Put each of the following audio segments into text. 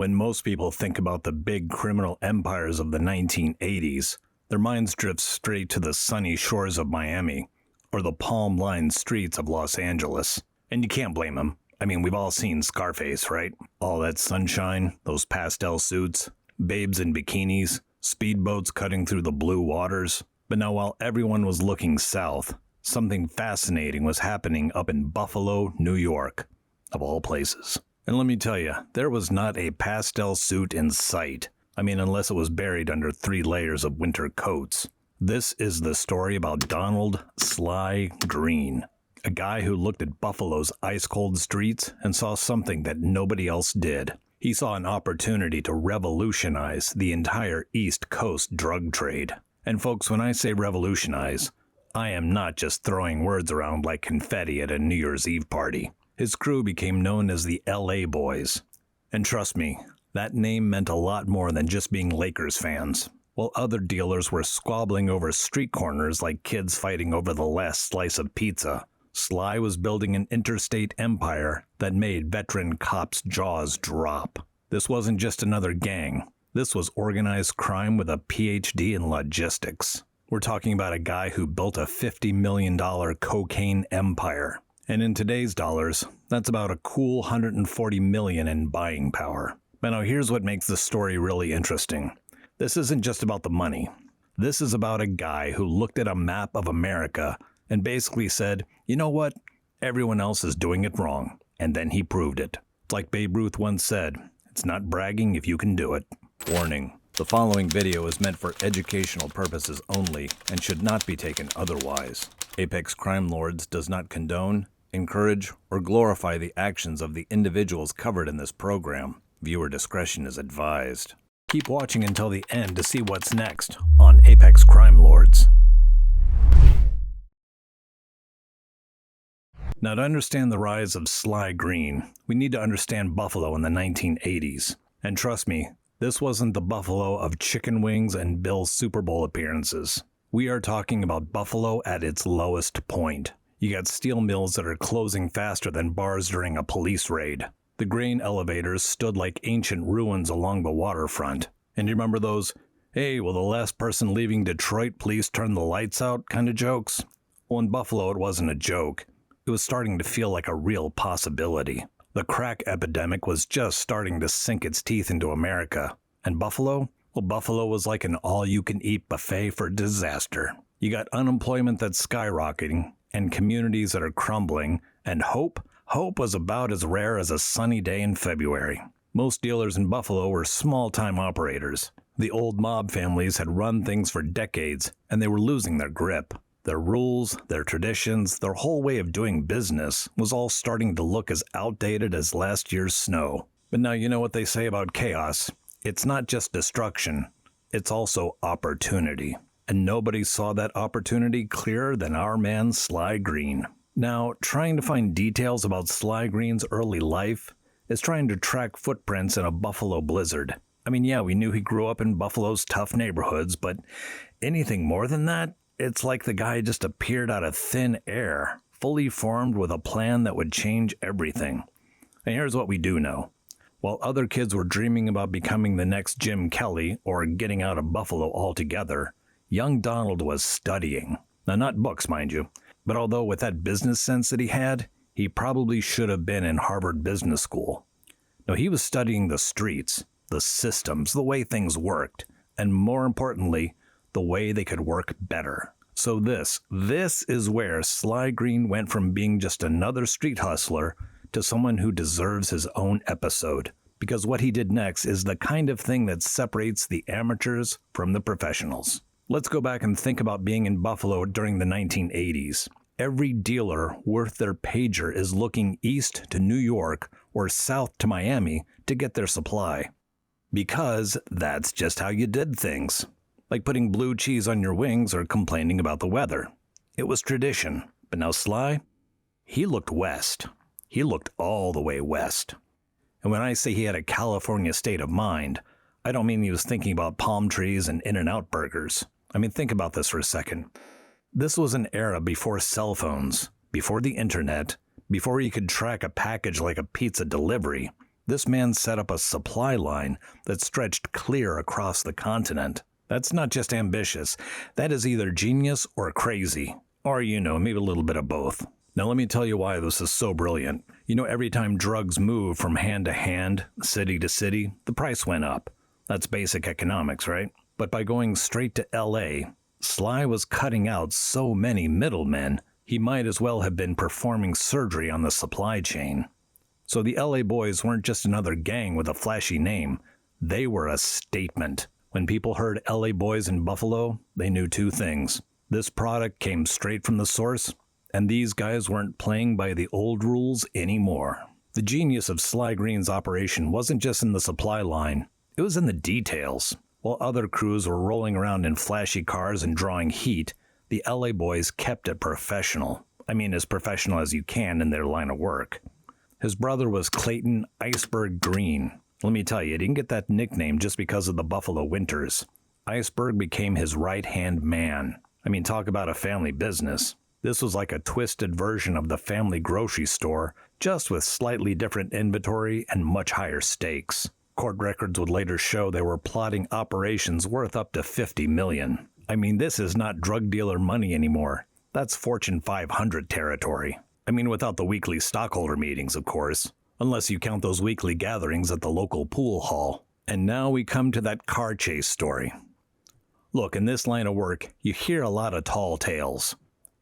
When most people think about the big criminal empires of the 1980s, their minds drift straight to the sunny shores of Miami or the palm-lined streets of Los Angeles. And you can't blame them. I mean, we've all seen Scarface, right? All that sunshine, those pastel suits, babes in bikinis, speedboats cutting through the blue waters. But now while everyone was looking south, something fascinating was happening up in Buffalo, New York, of all places. And let me tell you, there was not a pastel suit in sight. I mean, unless it was buried under 3 layers of winter coats. This is the story about Donald Sly Green, a guy who looked at Buffalo's ice-cold streets and saw something that nobody else did. He saw an opportunity to revolutionize the entire East Coast drug trade. And folks, when I say revolutionize, I am not just throwing words around like confetti at a New Year's Eve party. His crew became known as the LA Boys. And trust me, that name meant a lot more than just being Lakers fans. While other dealers were squabbling over street corners like kids fighting over the last slice of pizza, Sly was building an interstate empire that made veteran cops' jaws drop. This wasn't just another gang. This was organized crime with a PhD in logistics. We're talking about a guy who built a $50 million cocaine empire. And in today's dollars, that's about a cool $140 million in buying power. But now here's what makes the story really interesting. This isn't just about the money. This is about a guy who looked at a map of America and basically said, you know what? Everyone else is doing it wrong. And then he proved it. Like Babe Ruth once said, it's not bragging if you can do it. Warning. The following video is meant for educational purposes only and should not be taken otherwise. Apex Crime Lords does not condone, encourage, or glorify the actions of the individuals covered in this program. Viewer discretion is advised. Keep watching until the end to see what's next on Apex Crime Lords. Now, to understand the rise of Sly Green, we need to understand Buffalo in the 1980s. And trust me, this wasn't the Buffalo of chicken wings and Bill's Super Bowl appearances. We are talking about Buffalo at its lowest point. You got steel mills that are closing faster than bars during a police raid. The grain elevators stood like ancient ruins along the waterfront. And you remember those, hey, will the last person leaving Detroit please turn the lights out kind of jokes? Well, in Buffalo, it wasn't a joke. It was starting to feel like a real possibility. The crack epidemic was just starting to sink its teeth into America. And Buffalo? Well, Buffalo was like an all-you-can-eat buffet for disaster. You got unemployment that's skyrocketing, and communities that are crumbling, and hope was about as rare as a sunny day in February. Most dealers in Buffalo were small-time operators. The old mob families had run things for decades, and they were losing their grip. Their rules, their traditions, their whole way of doing business was all starting to look as outdated as last year's snow. But now you know what they say about chaos. It's not just destruction, it's also opportunity. And nobody saw that opportunity clearer than our man Sly Green. Now, trying to find details about Sly Green's early life is trying to track footprints in a Buffalo blizzard. I mean, yeah, we knew he grew up in Buffalo's tough neighborhoods, but anything more than that? It's like the guy just appeared out of thin air, fully formed with a plan that would change everything. And here's what we do know. While other kids were dreaming about becoming the next Jim Kelly or getting out of Buffalo altogether, young Donald was studying. Now, not books, mind you, but although with that business sense that he had, he probably should have been in Harvard Business School. No, he was studying the streets, the systems, the way things worked, and more importantly, the way they could work better. So this is where Sly Green went from being just another street hustler to someone who deserves his own episode. Because what he did next is the kind of thing that separates the amateurs from the professionals. Let's go back and think about being in Buffalo during the 1980s. Every dealer worth their pager is looking east to New York or south to Miami to get their supply. Because that's just how you did things. Like putting blue cheese on your wings or complaining about the weather. It was tradition. But now Sly, he looked west. He looked all the way west. And when I say he had a California state of mind, I don't mean he was thinking about palm trees and In-N-Out burgers. I mean, think about this for a second. This was an era before cell phones, before the internet, before you could track a package like a pizza delivery. This man set up a supply line that stretched clear across the continent. That's not just ambitious. That is either genius or crazy. Or, maybe a little bit of both. Now let me tell you why this is so brilliant. Every time drugs move from hand to hand, city to city, the price went up. That's basic economics, right? But by going straight to LA, Sly was cutting out so many middlemen, he might as well have been performing surgery on the supply chain. So the LA boys weren't just another gang with a flashy name. They were a statement. When people heard LA boys in Buffalo, they knew two things. This product came straight from the source, and these guys weren't playing by the old rules anymore. The genius of Sly Green's operation wasn't just in the supply line, it was in the details. While other crews were rolling around in flashy cars and drawing heat, the LA boys kept it professional. I mean, as professional as you can in their line of work. His brother was Clayton Iceberg Green. Let me tell you, he didn't get that nickname just because of the Buffalo winters. Iceberg became his right-hand man. I mean, talk about a family business. This was like a twisted version of the family grocery store, just with slightly different inventory and much higher stakes. Court records would later show they were plotting operations worth up to $50 million. I mean, this is not drug dealer money anymore. That's Fortune 500 territory. I mean, without the weekly stockholder meetings, of course. Unless you count those weekly gatherings at the local pool hall. And now we come to that car chase story. Look, in this line of work, you hear a lot of tall tales.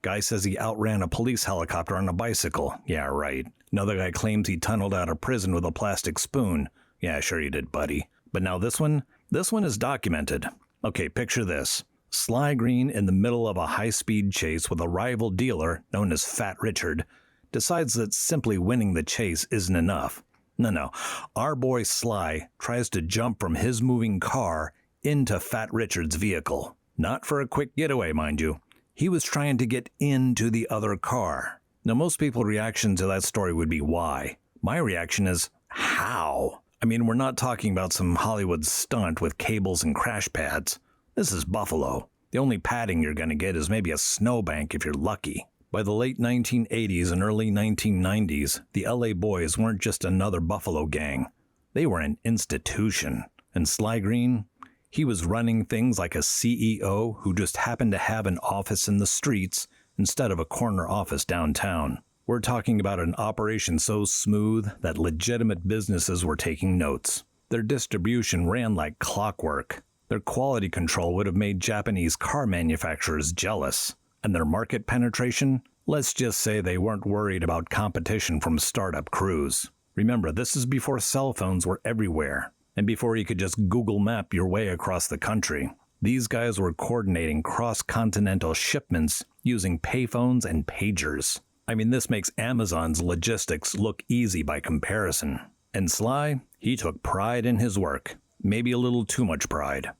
Guy says he outran a police helicopter on a bicycle. Yeah, right. Another guy claims he tunneled out of prison with a plastic spoon. Yeah, sure you did, buddy. But now this one is documented. Okay, picture this. Sly Green in the middle of a high-speed chase with a rival dealer known as Fat Richard decides that simply winning the chase isn't enough. No. Our boy Sly tries to jump from his moving car into Fat Richard's vehicle. Not for a quick getaway, mind you. He was trying to get into the other car. Now, most people's reaction to that story would be why. My reaction is, how? I mean, we're not talking about some Hollywood stunt with cables and crash pads. This is Buffalo. The only padding you're going to get is maybe a snowbank if you're lucky. By the late 1980s and early 1990s, the LA boys weren't just another Buffalo gang. They were an institution. And Sly Green, he was running things like a CEO who just happened to have an office in the streets instead of a corner office downtown. We're talking about an operation so smooth that legitimate businesses were taking notes. Their distribution ran like clockwork. Their quality control would have made Japanese car manufacturers jealous. And their market penetration? Let's just say they weren't worried about competition from startup crews. Remember, this is before cell phones were everywhere, and before you could just Google map your way across the country. These guys were coordinating cross-continental shipments using payphones and pagers. I mean, this makes Amazon's logistics look easy by comparison. And Sly, he took pride in his work. Maybe a little too much pride.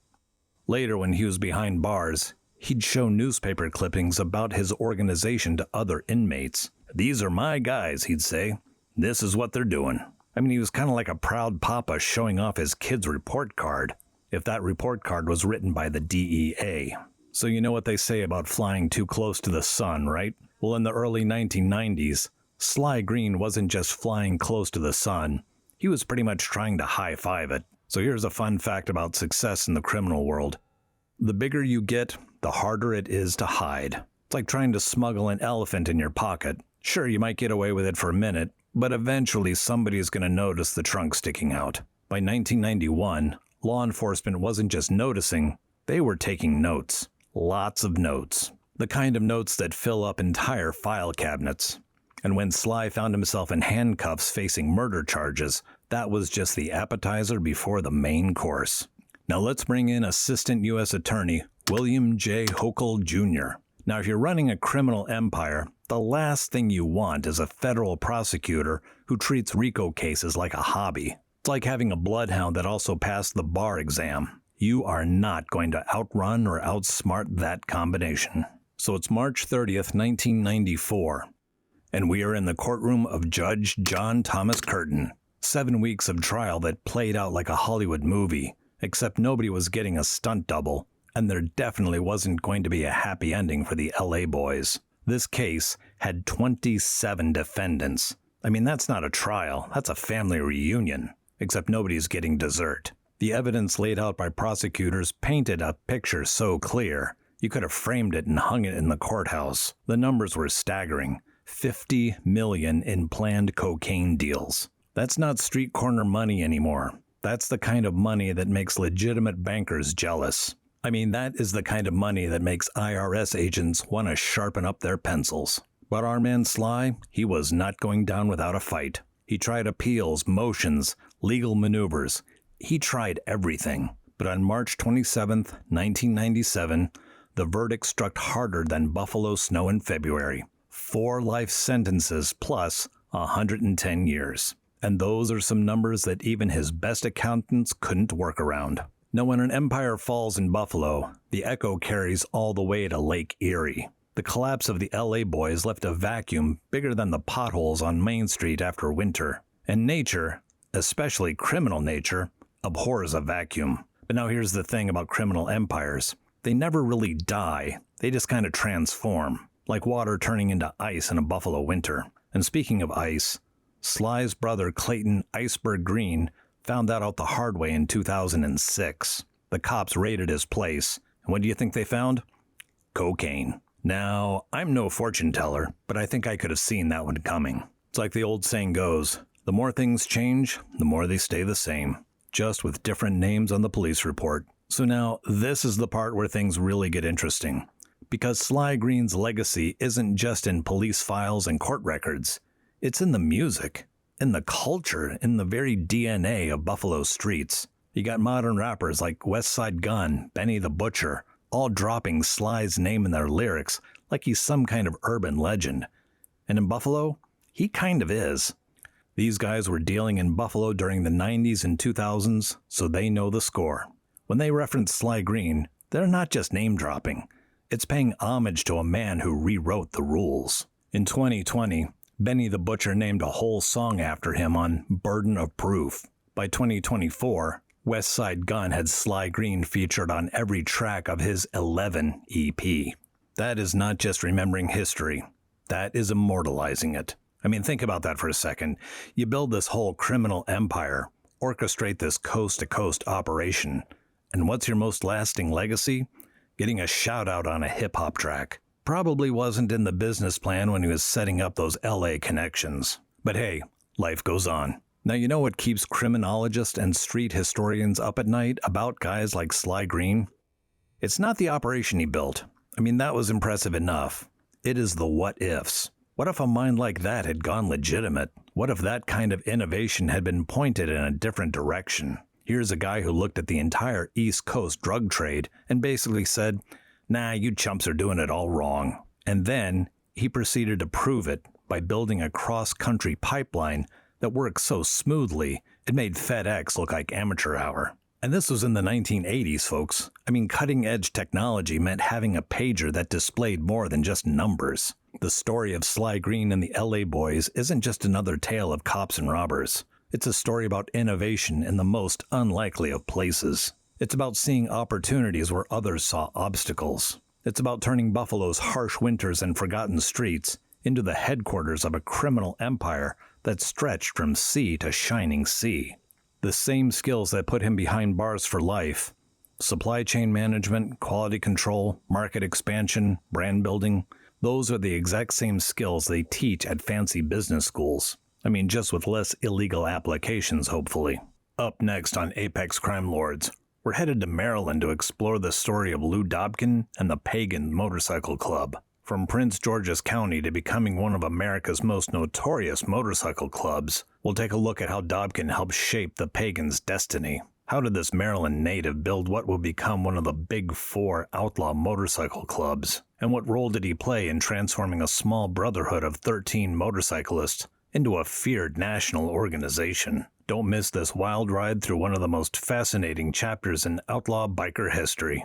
Later, when he was behind bars, he'd show newspaper clippings about his organization to other inmates. These are my guys, he'd say. This is what they're doing. I mean, he was kind of like a proud papa showing off his kid's report card, if that report card was written by the DEA. So you know what they say about flying too close to the sun, right? Well, in the early 1990s, Sly Green wasn't just flying close to the sun. He was pretty much trying to high-five it. So here's a fun fact about success in the criminal world. The bigger you get, the harder it is to hide. It's like trying to smuggle an elephant in your pocket. Sure, you might get away with it for a minute, but eventually somebody is going to notice the trunk sticking out. By 1991, law enforcement wasn't just noticing, they were taking notes. Lots of notes. The kind of notes that fill up entire file cabinets. And when Sly found himself in handcuffs facing murder charges, that was just the appetizer before the main course. Now let's bring in Assistant U.S. Attorney William J. Hochul Jr. Now, if you're running a criminal empire, the last thing you want is a federal prosecutor who treats RICO cases like a hobby. It's like having a bloodhound that also passed the bar exam. You are not going to outrun or outsmart that combination. So it's March 30th, 1994, and we are in the courtroom of Judge John Thomas Curtin. 7 weeks of trial that played out like a Hollywood movie, except nobody was getting a stunt double, and there definitely wasn't going to be a happy ending for the LA boys. This case had 27 defendants, I mean, that's not a trial, that's a family reunion, except nobody's getting dessert. The evidence laid out by prosecutors painted a picture so clear, you could have framed it and hung it in the courthouse. The numbers were staggering. 50 million in planned cocaine deals. That's not street corner money anymore. That's the kind of money that makes legitimate bankers jealous. I mean, that is the kind of money that makes IRS agents want to sharpen up their pencils. But our man Sly, he was not going down without a fight. He tried appeals, motions, legal maneuvers. He tried everything. But on March 27, 1997, the verdict struck harder than buffalo snow in February. 4 life sentences plus 110 years. And those are some numbers that even his best accountants couldn't work around. Now, when an empire falls in Buffalo, the echo carries all the way to Lake Erie. The collapse of the LA boys left a vacuum bigger than the potholes on Main Street after winter. And nature, especially criminal nature, abhors a vacuum. But now here's the thing about criminal empires. They never really die. They just kind of transform, like water turning into ice in a Buffalo winter. And speaking of ice, Sly's brother Clayton "Iceberg" Green found that out the hard way in 2006. The cops raided his place, and what do you think they found? Cocaine. Now, I'm no fortune teller, but I think I could have seen that one coming. It's like the old saying goes, the more things change, the more they stay the same, just with different names on the police report. So now, this is the part where things really get interesting. Because Sly Green's legacy isn't just in police files and court records. It's in the music, in the culture, in the very DNA of Buffalo streets. You got modern rappers like Westside Gunn, Benny the Butcher, all dropping Sly's name in their lyrics like he's some kind of urban legend. And in Buffalo, he kind of is. These guys were dealing in Buffalo during the 90s and 2000s, so they know the score. When they reference Sly Green, they're not just name-dropping. It's paying homage to a man who rewrote the rules. In 2020, Benny the Butcher named a whole song after him on Burden of Proof. By 2024, Westside Gunn had Sly Green featured on every track of his 11 EP. That is not just remembering history. That is immortalizing it. I mean, think about that for a second. You build this whole criminal empire, orchestrate this coast-to-coast operation, and what's your most lasting legacy? Getting a shout-out on a hip-hop track. Probably wasn't in the business plan when he was setting up those LA connections. But hey, life goes on. Now, you know what keeps criminologists and street historians up at night about guys like Sly Green? It's not the operation he built. I mean, that was impressive enough. It is the what-ifs. What if a mind like that had gone legitimate? What if that kind of innovation had been pointed in a different direction? Here's a guy who looked at the entire East Coast drug trade and basically said, nah, you chumps are doing it all wrong. And then he proceeded to prove it by building a cross-country pipeline that worked so smoothly it made FedEx look like amateur hour. And this was in the 1980s, folks. I mean, cutting-edge technology meant having a pager that displayed more than just numbers. The story of Sly Green and the LA boys isn't just another tale of cops and robbers. It's a story about innovation in the most unlikely of places. It's about seeing opportunities where others saw obstacles. It's about turning Buffalo's harsh winters and forgotten streets into the headquarters of a criminal empire that stretched from sea to shining sea. The same skills that put him behind bars for life, supply chain management, quality control, market expansion, brand building, those are the exact same skills they teach at fancy business schools. I mean, just with less illegal applications, hopefully. Up next on Apex Crime Lords, we're headed to Maryland to explore the story of Lou Dobkin and the Pagan Motorcycle Club. From Prince George's County to becoming one of America's most notorious motorcycle clubs, we'll take a look at how Dobkin helped shape the Pagans' destiny. How did this Maryland native build what would become one of the big 4 outlaw motorcycle clubs? And what role did he play in transforming a small brotherhood of 13 motorcyclists into a feared national organization? Don't miss this wild ride through one of the most fascinating chapters in outlaw biker history.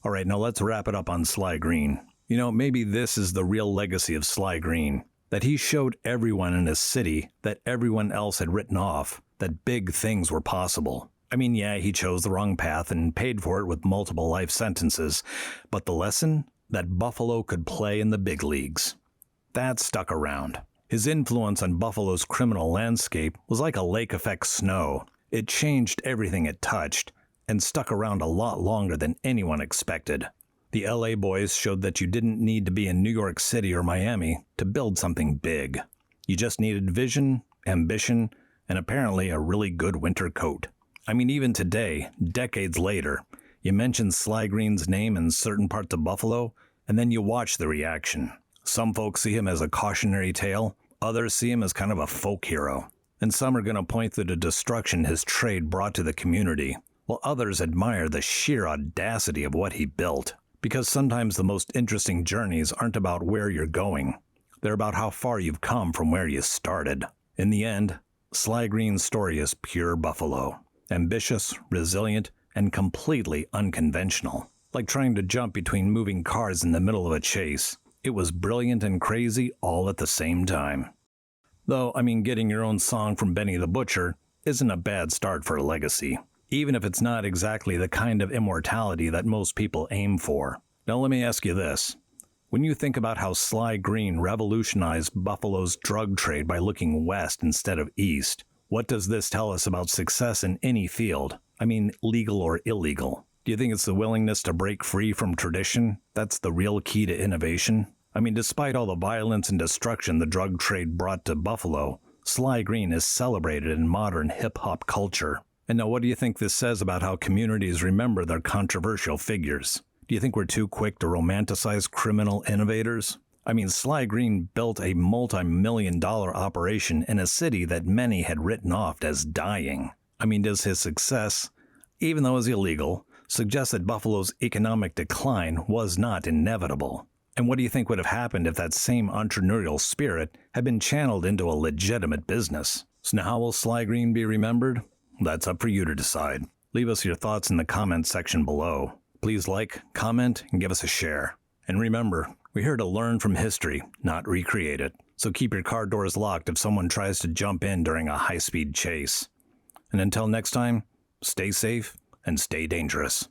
All right, now let's wrap it up on Sly Green. You know, maybe this is the real legacy of Sly Green, that he showed everyone in his city that everyone else had written off, that big things were possible. I mean, yeah, he chose the wrong path and paid for it with multiple life sentences, but the lesson? That Buffalo could play in the big leagues. That stuck around. His influence on Buffalo's criminal landscape was like a lake effect snow. It changed everything it touched and stuck around a lot longer than anyone expected. The LA boys showed that you didn't need to be in New York City or Miami to build something big. You just needed vision, ambition, and apparently a really good winter coat. I mean, even today, decades later, you mention Sly Green's name in certain parts of Buffalo, and then you watch the reaction. Some folks see him as a cautionary tale, others see him as kind of a folk hero, and some are going to point to the destruction his trade brought to the community, while others admire the sheer audacity of what he built. Because sometimes the most interesting journeys aren't about where you're going. They're about how far you've come from where you started. In the end, Sly Green's story is pure Buffalo. Ambitious, resilient, and completely unconventional. Like trying to jump between moving cars in the middle of a chase. It was brilliant and crazy all at the same time. Though, I mean, getting your own song from Benny the Butcher isn't a bad start for a legacy. Even if it's not exactly the kind of immortality that most people aim for. Now let me ask you this. When you think about how Sly Green revolutionized Buffalo's drug trade by looking west instead of east, what does this tell us about success in any field? I mean, legal or illegal. Do you think it's the willingness to break free from tradition that's the real key to innovation? I mean, despite all the violence and destruction the drug trade brought to Buffalo, Sly Green is celebrated in modern hip-hop culture. And now what do you think this says about how communities remember their controversial figures? Do you think we're too quick to romanticize criminal innovators? I mean, Sly Green built a multi-million-dollar operation in a city that many had written off as dying. I mean, does his success, even though it was illegal, suggest that Buffalo's economic decline was not inevitable? And what do you think would have happened if that same entrepreneurial spirit had been channeled into a legitimate business? So now how will Sly Green be remembered? That's up for you to decide. Leave us your thoughts in the comments section below. Please like, comment, and give us a share. And remember, we're here to learn from history, not recreate it. So keep your car doors locked if someone tries to jump in during a high-speed chase. And until next time, stay safe and stay dangerous.